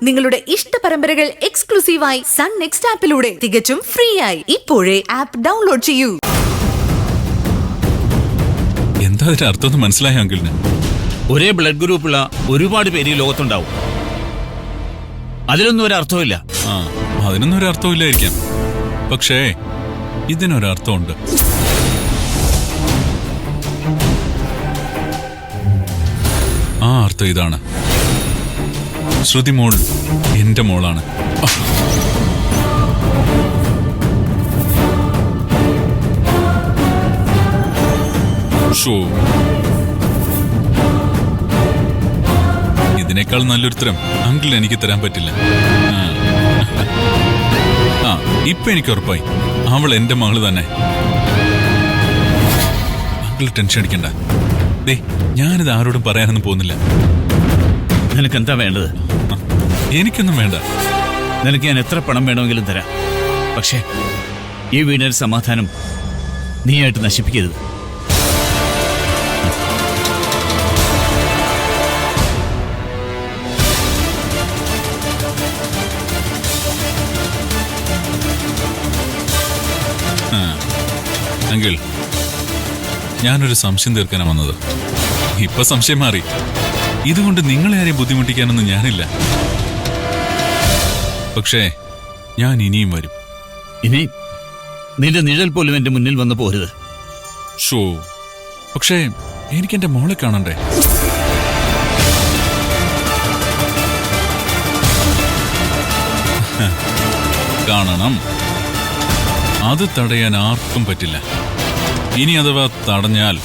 നിങ്ങളുടെ ഇഷ്ട പരമ്പരകൾ എക്സ്ക്ലൂസീവായി സൺ നെക്സ്റ്റ് ആപ്പിലൂടെ തികച്ചും ഫ്രീ ആയി ഇപ്പോഴേ ആപ്പ് ഡൗൺലോഡ് ചെയ്യൂ. എന്താ അതിന്റെ അർത്ഥം മനസ്സിലായ അങ്കിളിന്? ഒരേ ബ്ലഡ് ഗ്രൂപ്പുള്ള ഒരുപാട് പേര് ഈ ലോകത്തുണ്ടാവും. അതിലൊന്നും ഒരർത്ഥമില്ല. അതിനൊന്നും ഒരു അർത്ഥമില്ലായിരിക്കാം. പക്ഷേ ഇതിനൊരർത്ഥമുണ്ട്. ആ അർത്ഥം ഇതാണ്: ശ്രുതി മോൾ എന്റെ മോളാണ്. ഇതിനേക്കാൾ നല്ലൊരുത്തരം അങ്കിൾ എനിക്ക് തരാൻ പറ്റില്ല. ഇപ്പൊ എനിക്ക് ഉറപ്പായി, അവൾ എന്റെ മകള് തന്നെ. അങ്കിൾ ടെൻഷൻ അടിക്കണ്ട. ഞാനിത് ആരോടും പറയാനൊന്നും പോകുന്നില്ല. നിനക്ക് എന്താ വേണ്ടത്? എനിക്കൊന്നും വേണ്ട. നിനക്ക് ഞാൻ എത്ര പണം വേണമെങ്കിലും തരാം. പക്ഷേ ഈ വീടിന്റെ സമാധാനം നീയായിട്ട് നശിപ്പിക്കരുത്. അങ്കിൾ, ഞാനൊരു സംശയം തീർക്കാനാണ് വന്നത്. ഇപ്പൊ സംശയം മാറി. ഇതുകൊണ്ട് നിങ്ങളെ ആരെയും ബുദ്ധിമുട്ടിക്കാനൊന്നും ഞാനില്ല. പക്ഷേ ഞാൻ ഇനിയും വരും. ഇനി നിന്റെ നിഴൽ പോലും എന്റെ മുന്നിൽ വന്ന് പോരുത്. പക്ഷേ എനിക്കെന്റെ മോളെ കാണണ്ടേ? കാണണം. അത് തടയാൻ ആർക്കും പറ്റില്ല. ഇനി അഥവാ തടഞ്ഞാൽ